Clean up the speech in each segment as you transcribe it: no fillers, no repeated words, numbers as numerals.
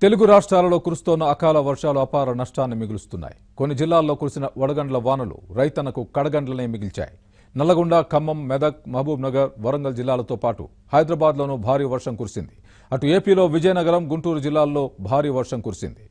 తెలుగు రాష్ట్రాలలో కురుస్తోన్న అకాల వర్షాలు అపార నష్టాన్ని మిగులుస్తున్నాయి. కొన్ని జిల్లాల్లో కురిసిన వడగండ్ల వానలు రైతన్నకు కడగండ్లనే మిగిల్చాయి. నల్లగొండ, ఖమ్మం, మెదక్, మహబూబ్ నగర్, వరంగల్ జిల్లాలతో పాటు హైదరాబాద్లోనూ భారీ వర్షం కురిసింది. అటు ఏపీలో విజయనగరం, గుంటూరు జిల్లాల్లో భారీ వర్షం కురిసింది.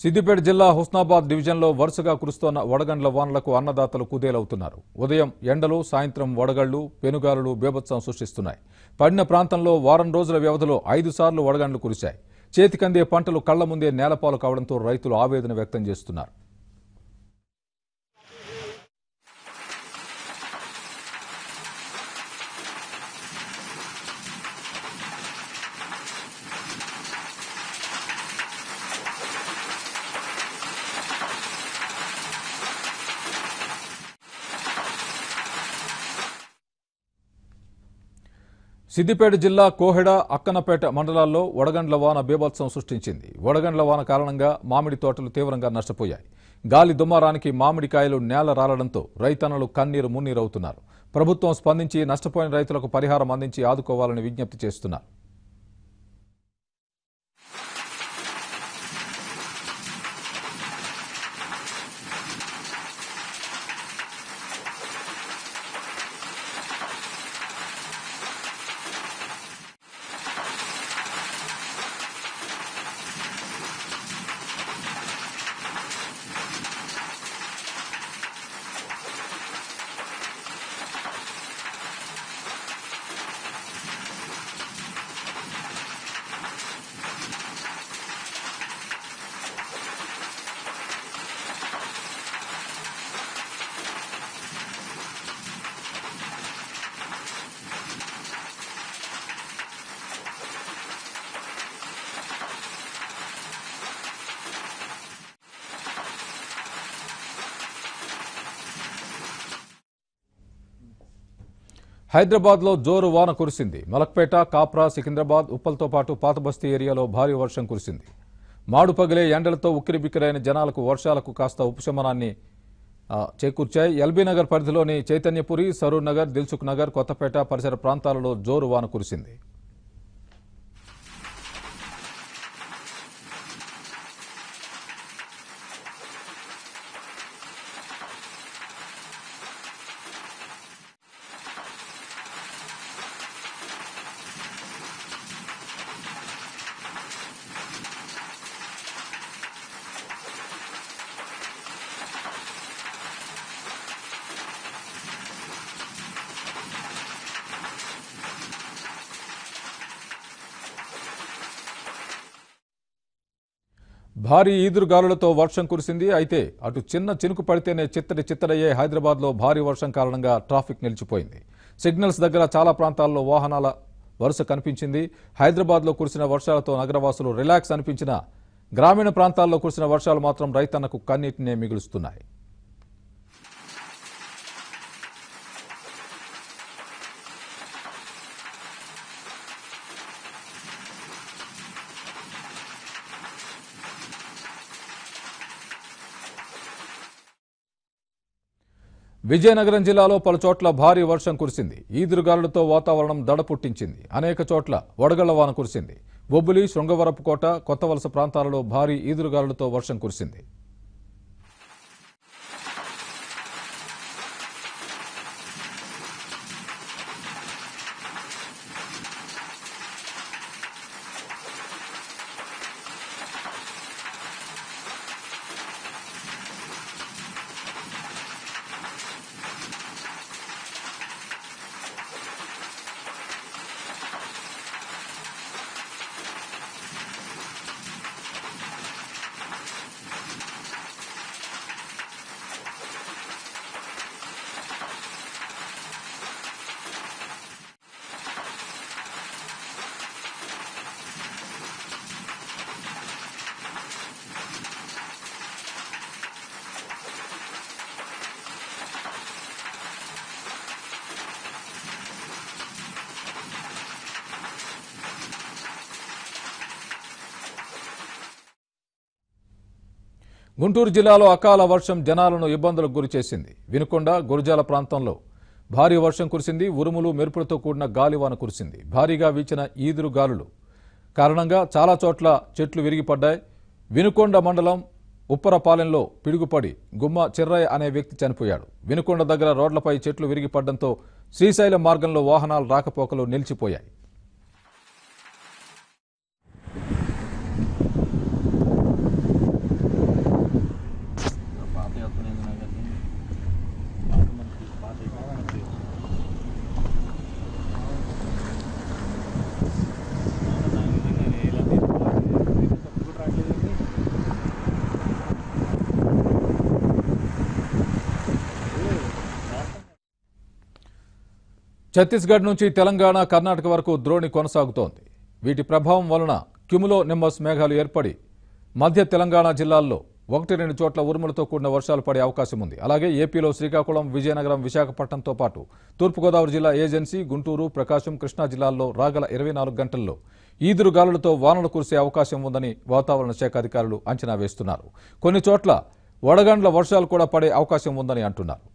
సిద్దిపేట జిల్లా హుస్నాబాద్ డివిజన్లో వరుసగా కురుస్తోన్న వడగండ్ల వానలకు అన్నదాతలు కుదేలవుతున్నారు. ఉదయం ఎండలు, సాయంత్రం వడగళ్లు, పెనుగాలులు బీభత్సం సృష్టిస్తున్నాయి. పడిన ప్రాంతంలో వారం రోజుల వ్యవధిలో 5 సార్లు వడగండ్లు కురిశాయి. చేతికందే పంటలు కళ్ల ముందే నేలపాలు కావడంతో రైతులు ఆవేదన వ్యక్తం చేస్తున్నారు. సిద్దిపేట జిల్లా కోహెడ, అక్కనపేట మండలాల్లో వడగండ్ల వాన బీభత్సం సృష్టించింది. వడగండ్ల వాన కారణంగా మామిడి తోటలు తీవ్రంగా నష్టపోయాయి. గాలి దుమారానికి మామిడికాయలు నేల రాలడంతో రైతన్నలు కన్నీరు మున్నీరవుతున్నారు. ప్రభుత్వం స్పందించి నష్టపోయిన రైతులకు పరిహారం అందించి ఆదుకోవాలని విజ్ఞప్తి చేస్తున్నారు. హైదరాబాద్లో జోరు వాన కురిసింది. మలక్పేట, కాప్రా, సికింద్రాబాద్, ఉప్పల్తో పాటు పాతబస్తీ ఏరియాలో భారీ వర్షం కురిసింది. మాడు పగిలే ఎండలతో ఉక్కిరిబిక్కిరైన జనాలకు వర్షాలకు కాస్త ఉపశమనాన్ని చేకూర్చాయి. ఎల్బీనగర్ పరిధిలోని చైతన్యపురి, సరూర్ నగర్, దిల్సుఖ్ నగర్, కొత్తపేట పరిసర ప్రాంతాలలో జోరు వాన కురిసింది. భారీ ఈదురుగాలులతో వర్షం కురిసింది. అయితే అటు చిన్న చినుకు పడితేనే చిత్తడయ్యే హైదరాబాద్లో భారీ వర్షం కారణంగా ట్రాఫిక్ నిలిచిపోయింది. సిగ్నల్స్ దగ్గర చాలా ప్రాంతాల్లో వాహనాల వరుస కనిపించింది. హైదరాబాద్లో కురిసిన వర్షాలతో నగరవాసులు రిలాక్స్ అనిపించిన గ్రామీణ ప్రాంతాల్లో కురిసిన వర్షాలు మాత్రం రైతన్నకు కన్నీటినే మిగులుస్తున్నాయి. విజయనగరం జిల్లాలో పలు చోట్ల భారీ వర్షం కురిసింది. ఈదురుగాలులతో వాతావరణం దడ పుట్టించింది. అనేక చోట్ల వడగళ్ల వాన కురిసింది. బొబ్బిలి, శృంగవరపుకోట, కొత్తవలస ప్రాంతాలలో భారీ ఈదురుగాలులతో వర్షం కురిసింది. గుంటూరు జిల్లాలో అకాల వర్షం జనాలను ఇబ్బందులకు గురిచేసింది. వినుకొండ, గురజాల ప్రాంతంలో భారీ వర్షం కురిసింది. ఉరుములు, మెరుపులతో కూడిన గాలివాన కురిసింది. భారీగా వీచిన ఈదురు గాలులు కారణంగా చాలా చోట్ల చెట్లు విరిగిపడ్డాయి. వినుకొండ మండలం ఉప్పరపాలెంలో పిడుగుపడి గుమ్మ చిర్రయ్య అనే వ్యక్తి చనిపోయాడు. వినుకొండ దగ్గర రోడ్లపై చెట్లు విరిగిపడడంతో శ్రీశైలం మార్గంలో వాహనాల రాకపోకలు నిలిచిపోయాయి. ఛత్తీస్గఢ్ నుంచి తెలంగాణ, కర్ణాటక వరకు ద్రోణి కొనసాగుతోంది. వీటి ప్రభావం వలన క్యుములో నింబస్ మేఘాలు ఏర్పడి మధ్య తెలంగాణ జిల్లాల్లో 1-2 చోట్ల ఉరుములతో కూడిన వర్షాలు పడే అవకాశం ఉంది. అలాగే ఏపీలో శ్రీకాకుళం, విజయనగరం, విశాఖపట్నంతో పాటు తూర్పుగోదావరి జిల్లా ఏజెన్సీ, గుంటూరు, ప్రకాశం, కృష్ణా జిల్లాల్లో రాగల 24 గంటల్లో ఈదురు గాలులతో వానలు కురిసే అవకాశం ఉందని వాతావరణ శాఖ అధికారులు అంచనా వేస్తున్నారు. కొన్ని చోట్ల వడగండ్ల వర్షాలు కూడా పడే అవకాశం ఉందని అంటున్నారు.